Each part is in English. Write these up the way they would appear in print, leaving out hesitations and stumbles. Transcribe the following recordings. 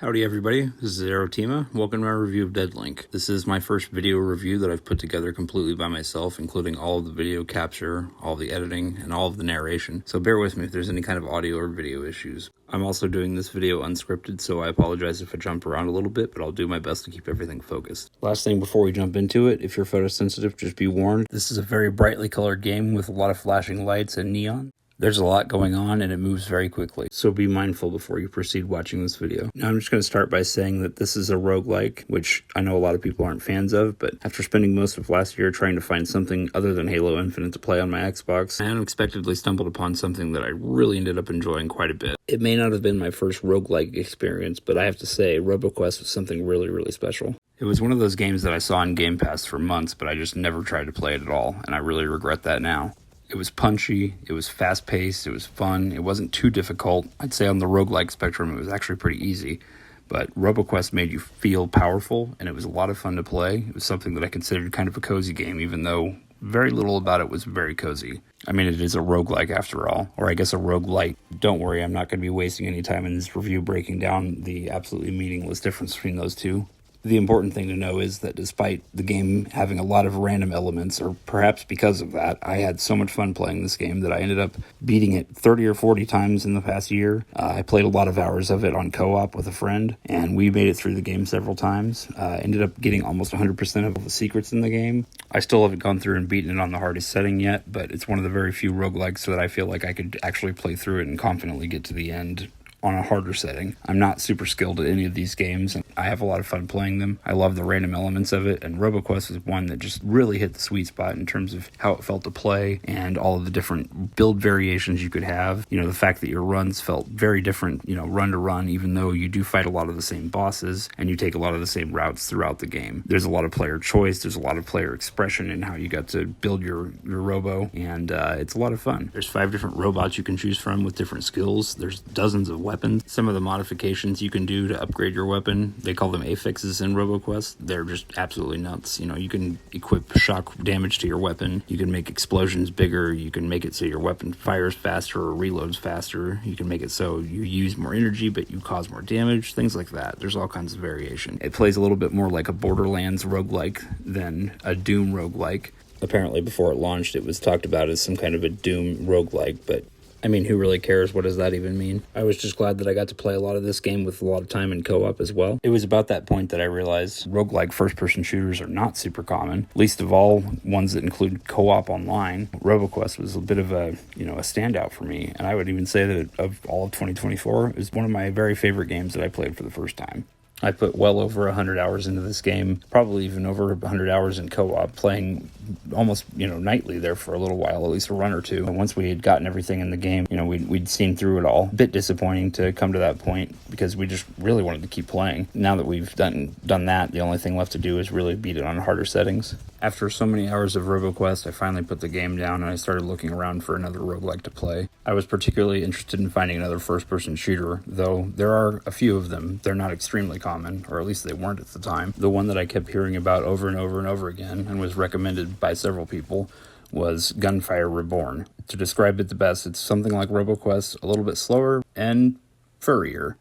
Howdy everybody, this is erotema. Welcome to my review of Deadlink. This is my first video review that I've put together completely by myself, including all of the video capture, all of the editing, and all of the narration. So bear with me if there's any kind of audio or video issues. I'm also doing this video unscripted, so I apologize if I jump around a little bit, but I'll do my best to keep everything focused. Last thing before we jump into it, if you're photosensitive, just be warned. This is a very brightly colored game with a lot of flashing lights and neon. There's a lot going on and it moves very quickly, so be mindful before you proceed watching this video. Now I'm just going to start by saying that this is a roguelike, which I know a lot of people aren't fans of, but after spending most of last year trying to find something other than Halo Infinite to play on my Xbox, I unexpectedly stumbled upon something that I really ended up enjoying quite a bit. It may not have been my first roguelike experience, but I have to say RoboQuest was something really special. It was one of those games that I saw in Game Pass for months, but I just never tried to play it at all, and I really regret that now. It was punchy, it was fast-paced, it was fun, it wasn't too difficult. I'd say on the roguelike spectrum it was actually pretty easy, but RoboQuest made you feel powerful, and it was a lot of fun to play. It was something that I considered kind of a cozy game, even though very little about it was very cozy. I mean, it is a roguelike after all, or I guess a roguelite. Don't worry, I'm not going to be wasting any time in this review breaking down the absolutely meaningless difference between those two. The important thing to know is that despite the game having a lot of random elements, or perhaps because of that, I had so much fun playing this game that I ended up beating it 30 or 40 times in the past year. I played a lot of hours of it on co-op with a friend, and we made it through the game several times. Ended up getting almost 100% of the secrets in the game. I still haven't gone through and beaten it on the hardest setting yet, but it's one of the very few roguelikes that I feel like I could actually play through it and confidently get to the end on a harder setting. I'm not super skilled at any of these games, and I have a lot of fun playing them. I love the random elements of it, and RoboQuest was one that just really hit the sweet spot in terms of how it felt to play and all of the different build variations you could have. You know, the fact that your runs felt very different, run to run, even though you do fight a lot of the same bosses and you take a lot of the same routes throughout the game. There's a lot of player choice, there's a lot of player expression in how you got to build your robo, and it's a lot of fun. There's 5 different robots you can choose from with different skills. There's dozens of weapons. Some of the modifications you can do to upgrade your weapon, they call them affixes in RoboQuest. They're just absolutely nuts. You can equip shock damage to your weapon. You can make explosions bigger. You can make it so your weapon fires faster or reloads faster. You can make it so you use more energy, but you cause more damage. Things like that. There's all kinds of variation. It plays a little bit more like a Borderlands roguelike than a Doom roguelike. Apparently, before it launched, it was talked about as some kind of a Doom roguelike, but I mean, who really cares? What does that even mean? I was just glad that I got to play a lot of this game with a lot of time in co-op as well. It was about that point that I realized roguelike first-person shooters are not super common, least of all ones that include co-op online. RoboQuest was a bit of a standout for me, and I would even say that of all of 2024, it was one of my very favorite games that I played for the first time. I put well over 100 hours into this game, probably even over 100 hours in co-op, playing almost, nightly there for a little while, at least a run or two. And once we had gotten everything in the game, we'd seen through it all. A bit disappointing to come to that point because we just really wanted to keep playing. Now that we've done that, the only thing left to do is really beat it on harder settings. After so many hours of RoboQuest, I finally put the game down and I started looking around for another roguelike to play. I was particularly interested in finding another first-person shooter, though there are a few of them. They're not extremely common, or at least they weren't at the time. The one that I kept hearing about over and over and over again and was recommended by several people was Gunfire Reborn. To describe it the best, it's something like RoboQuest, a little bit slower and furrier.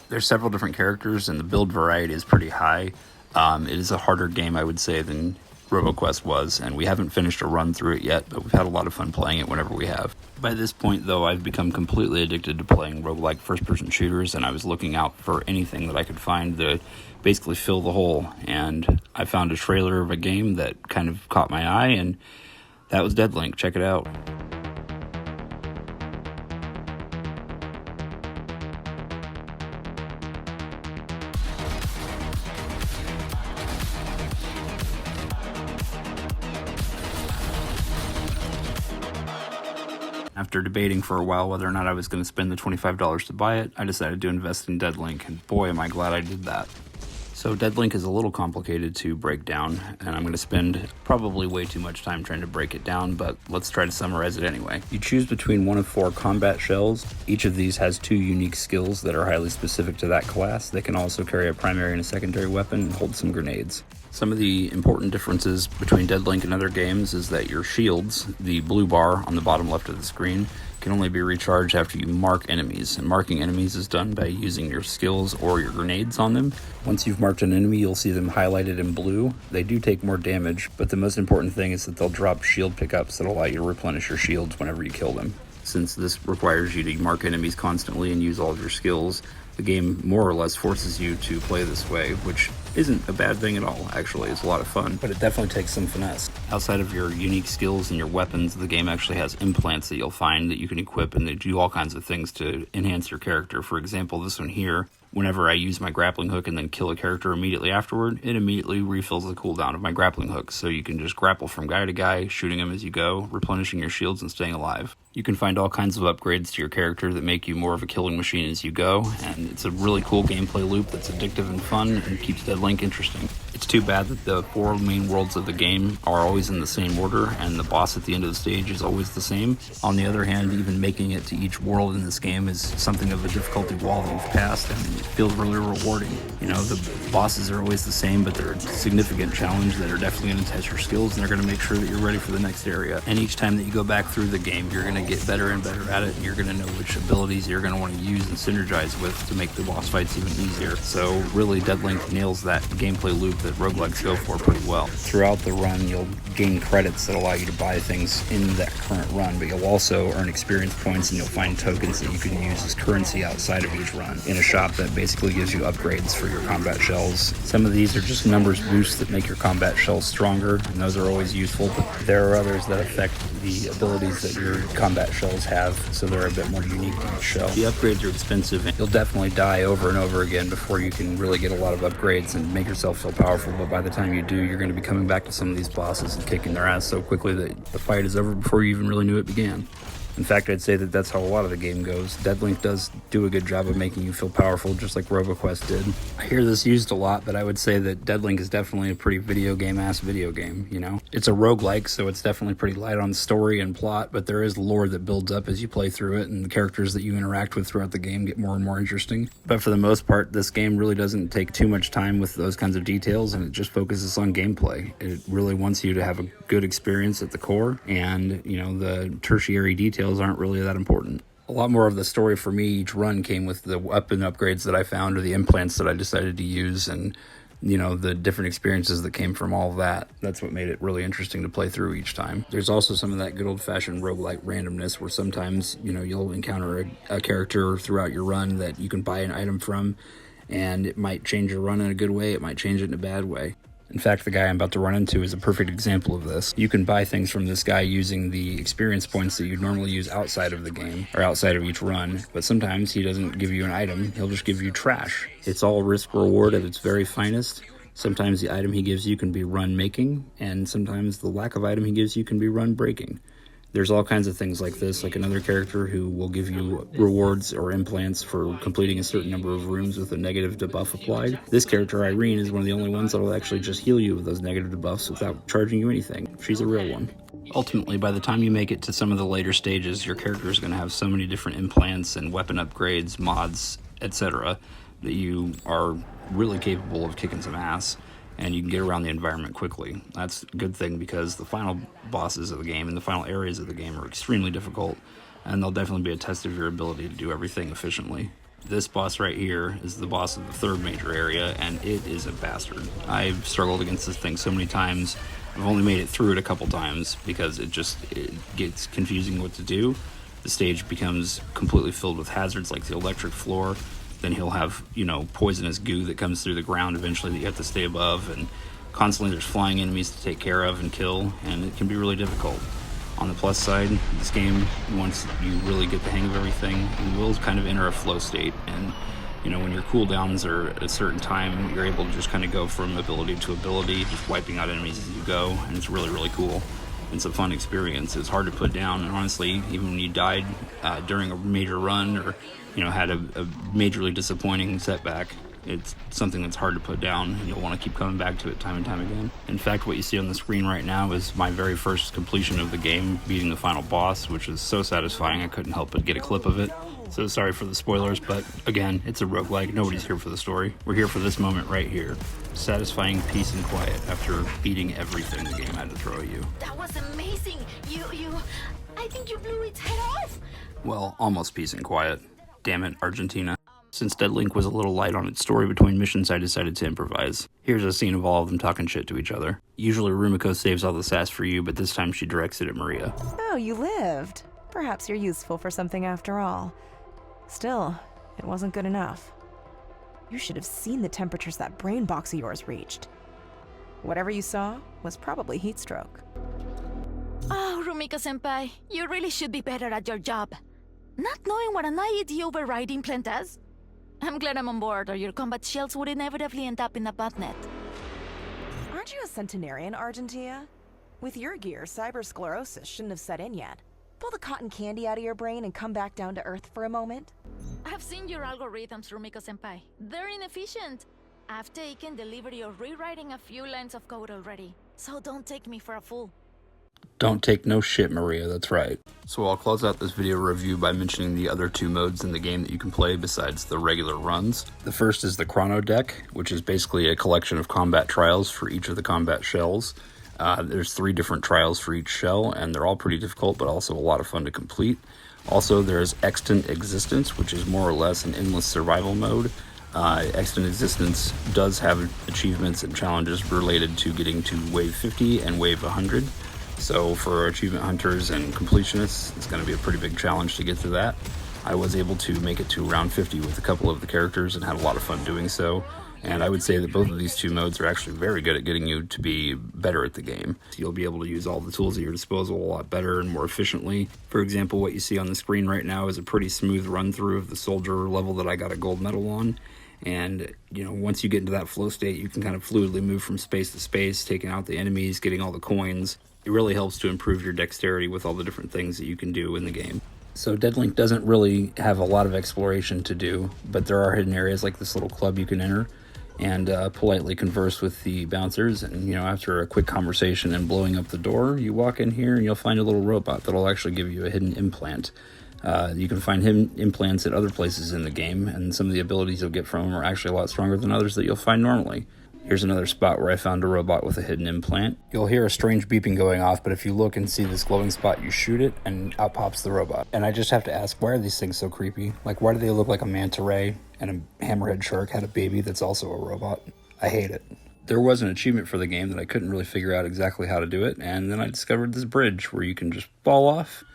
There's several different characters and the build variety is pretty high. It is a harder game, I would say, than RoboQuest was, and we haven't finished a run through it yet, but we've had a lot of fun playing it whenever we have. By this point, though, I've become completely addicted to playing roguelike first-person shooters, and I was looking out for anything that I could find to basically fill the hole, and I found a trailer of a game that kind of caught my eye, and that was Deadlink. Check it out. After debating for a while whether or not I was going to spend the $25 to buy it, I decided to invest in Deadlink, and boy am I glad I did that. So Deadlink is a little complicated to break down, and I'm going to spend probably way too much time trying to break it down, but let's try to summarize it anyway. You choose between one of 4 combat shells. Each of these has 2 unique skills that are highly specific to that class. They can also carry a primary and a secondary weapon and hold some grenades. Some of the important differences between Deadlink and other games is that your shields, the blue bar on the bottom left of the screen, can only be recharged after you mark enemies, and marking enemies is done by using your skills or your grenades on them. Once you've marked an enemy, you'll see them highlighted in blue. They do take more damage, but the most important thing is that they'll drop shield pickups that allow you to replenish your shields whenever you kill them. Since this requires you to mark enemies constantly and use all of your skills, the game more or less forces you to play this way, which isn't a bad thing at all, actually. It's a lot of fun, but it definitely takes some finesse. Outside of your unique skills and your weapons, the game actually has implants that you'll find that you can equip, and they do all kinds of things to enhance your character. For example, this one here, whenever I use my grappling hook and then kill a character immediately afterward, it immediately refills the cooldown of my grappling hook, so you can just grapple from guy to guy, shooting them as you go, replenishing your shields and staying alive. You can find all kinds of upgrades to your character that make you more of a killing machine as you go, and it's a really cool gameplay loop that's addictive and fun and keeps Deadlink interesting. It's too bad that the 4 main worlds of the game are always in the same order, and the boss at the end of the stage is always the same. On the other hand, even making it to each world in this game is something of a difficulty wall that you've passed, and it feels really rewarding. You know, the bosses are always the same, but they're a significant challenge that are definitely going to test your skills, and they're going to make sure that you're ready for the next area. And each time that you go back through the game, you're going to get better and better at it, and you're going to know which abilities you're going to want to use and synergize with to make the boss fights even easier. So really, Deadlink nails that gameplay loop that roguelikes go for pretty well. Throughout the run, you'll gain credits that allow you to buy things in that current run, but you'll also earn experience points, and you'll find tokens that you can use as currency outside of each run in a shop that basically gives you upgrades for your combat shells. Some of these are just numbers boosts that make your combat shells stronger, and those are always useful, but there are others that affect the abilities that your combat shells have, so they're a bit more unique to each shell. The upgrades are expensive, and you'll definitely die over and over again before you can really get a lot of upgrades and make yourself feel powerful, but by the time you do, you're going to be coming back to some of these bosses and kicking their ass so quickly that the fight is over before you even really knew it began. In fact, I'd say that that's how a lot of the game goes. Deadlink does do a good job of making you feel powerful, just like RoboQuest did. I hear this used a lot, but I would say that Deadlink is definitely a pretty video game-ass video game, you know? It's a roguelike, so it's definitely pretty light on story and plot, but there is lore that builds up as you play through it, and the characters that you interact with throughout the game get more and more interesting. But for the most part, this game really doesn't take too much time with those kinds of details, and it just focuses on gameplay. It really wants you to have a good experience at the core, and, you know, the tertiary details aren't really that important. A lot more of the story for me each run came with the weapon upgrades that I found, or the implants that I decided to use, and, you know, the different experiences that came from all of that. That's what made it really interesting to play through each time. There's also some of that good old-fashioned roguelite randomness, where sometimes, you know, you'll encounter a character throughout your run that you can buy an item from, and it might change your run in a good way, it might change it in a bad way. In fact, the guy I'm about to run into is a perfect example of this. You can buy things from this guy using the experience points that you'd normally use outside of the game, or outside of each run, but sometimes he doesn't give you an item, he'll just give you trash. It's all risk-reward at its very finest. Sometimes the item he gives you can be run-making, and sometimes the lack of item he gives you can be run-breaking. There's all kinds of things like this, like another character who will give you rewards or implants for completing a certain number of rooms with a negative debuff applied. This character, Irene, is one of the only ones that will actually just heal you with those negative debuffs without charging you anything. She's a real one. Ultimately, by the time you make it to some of the later stages, your character is going to have so many different implants and weapon upgrades, mods, etc., that you are really capable of kicking some ass, and you can get around the environment quickly. That's a good thing, because the final bosses of the game and the final areas of the game are extremely difficult, and they'll definitely be a test of your ability to do everything efficiently. This boss right here is the boss of the third major area, and it is a bastard. I've struggled against this thing so many times. I've only made it through it a couple times because it gets confusing what to do. The stage becomes completely filled with hazards like the electric floor. Then he'll have, you know, poisonous goo that comes through the ground eventually that you have to stay above, and constantly there's flying enemies to take care of and kill, and it can be really difficult. On the plus side, this game, once you really get the hang of everything, you will kind of enter a flow state, and, you know, when your cooldowns are at a certain time, you're able to just kind of go from ability to ability, just wiping out enemies as you go, and it's really, really cool. It's a fun experience. It's hard to put down, and honestly, even when you died during a major run, or, you know, had a majorly disappointing setback, It's something that's hard to put down, and you'll want to keep coming back to it time and time again. In fact, what you see on the screen right now is my very first completion of the game, beating the final boss, which is so satisfying I couldn't help but get a clip of it. So sorry for the spoilers, but again, it's a roguelike. Nobody's here for the story. We're here for this moment right here. Satisfying peace and quiet after beating everything the game had to throw at you. That was amazing. I think you blew its head off. Well, almost peace and quiet. Damn it, Argentina. Since Deadlink was a little light on its story between missions, I decided to improvise. Here's a scene of all of them talking shit to each other. Usually Rumiko saves all the sass for you, but this time she directs it at Maria. Oh, you lived. Perhaps you're useful for something after all. Still, it wasn't good enough. You should have seen the temperatures that brain box of yours reached. Whatever you saw was probably heat stroke. Oh, Rumiko-senpai, you really should be better at your job. Not knowing what an IED override implant does? I'm glad I'm on board, or your combat shells would inevitably end up in a botnet. Aren't you a centenarian, Argentia? With your gear, cybersclerosis shouldn't have set in yet. Pull the cotton candy out of your brain and come back down to Earth for a moment. I've seen your algorithms, Rumiko-senpai. They're inefficient. I've taken the liberty of rewriting a few lines of code already, so don't take me for a fool. Don't take no shit, Maria, that's right. So I'll close out this video review by mentioning the other two modes in the game that you can play besides the regular runs. The first is the Chrono Deck, which is basically a collection of combat trials for each of the combat shells. There's 3 different trials for each shell, and they're all pretty difficult, but also a lot of fun to complete. Also, there's Extant Existence, which is more or less an endless survival mode. Extant Existence does have achievements and challenges related to getting to Wave 50 and Wave 100. So for achievement hunters and completionists, it's going to be a pretty big challenge to get to that. I was able to make it to round 50 with a couple of the characters and had a lot of fun doing so. And I would say that both of these two modes are actually very good at getting you to be better at the game. You'll be able to use all the tools at your disposal a lot better and more efficiently. For example, what you see on the screen right now is a pretty smooth run through of the soldier level that I got a gold medal on. And, once you get into that flow state, you can kind of fluidly move from space to space, taking out the enemies, getting all the coins. It really helps to improve your dexterity with all the different things that you can do in the game. So Deadlink doesn't really have a lot of exploration to do, but there are hidden areas like this little club you can enter and politely converse with the bouncers. And, after a quick conversation and blowing up the door, you walk in here and you'll find a little robot that'll actually give you a hidden implant. You can find hidden implants at other places in the game, and some of the abilities you'll get from them are actually a lot stronger than others that you'll find normally. Here's another spot where I found a robot with a hidden implant. You'll hear a strange beeping going off, but if you look and see this glowing spot, you shoot it, and out pops the robot. And I just have to ask, why are these things so creepy? Like, why do they look like a manta ray and a hammerhead shark had a baby that's also a robot? I hate it. There was an achievement for the game that I couldn't really figure out exactly how to do it, and then I discovered this bridge where you can just fall off,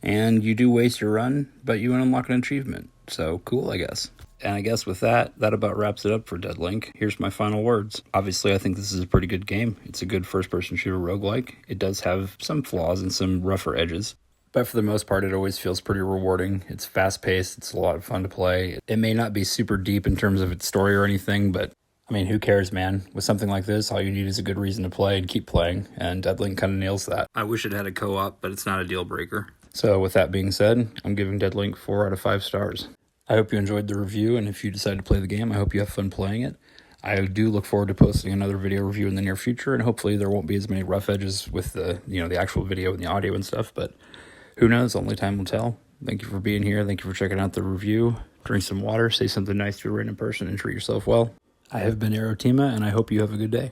and you do waste your run, but you unlock an achievement. So, cool, I guess. And I guess with that about wraps it up for Deadlink. Here's my final words. Obviously, I think this is a pretty good game. It's a good first-person shooter roguelike. It does have some flaws and some rougher edges, but for the most part, it always feels pretty rewarding. It's fast-paced. It's a lot of fun to play. It may not be super deep in terms of its story or anything, but who cares, man? With something like this, all you need is a good reason to play and keep playing, and Deadlink kind of nails that. I wish it had a co-op, but it's not a deal breaker. So with that being said, I'm giving Deadlink 4 out of 5 stars. I hope you enjoyed the review, and if you decide to play the game, I hope you have fun playing it. I do look forward to posting another video review in the near future, and hopefully there won't be as many rough edges with the actual video and the audio and stuff, but who knows? Only time will tell. Thank you for being here. Thank you for checking out the review. Drink some water, say something nice to a random person, and treat yourself well. I have been erotema, and I hope you have a good day.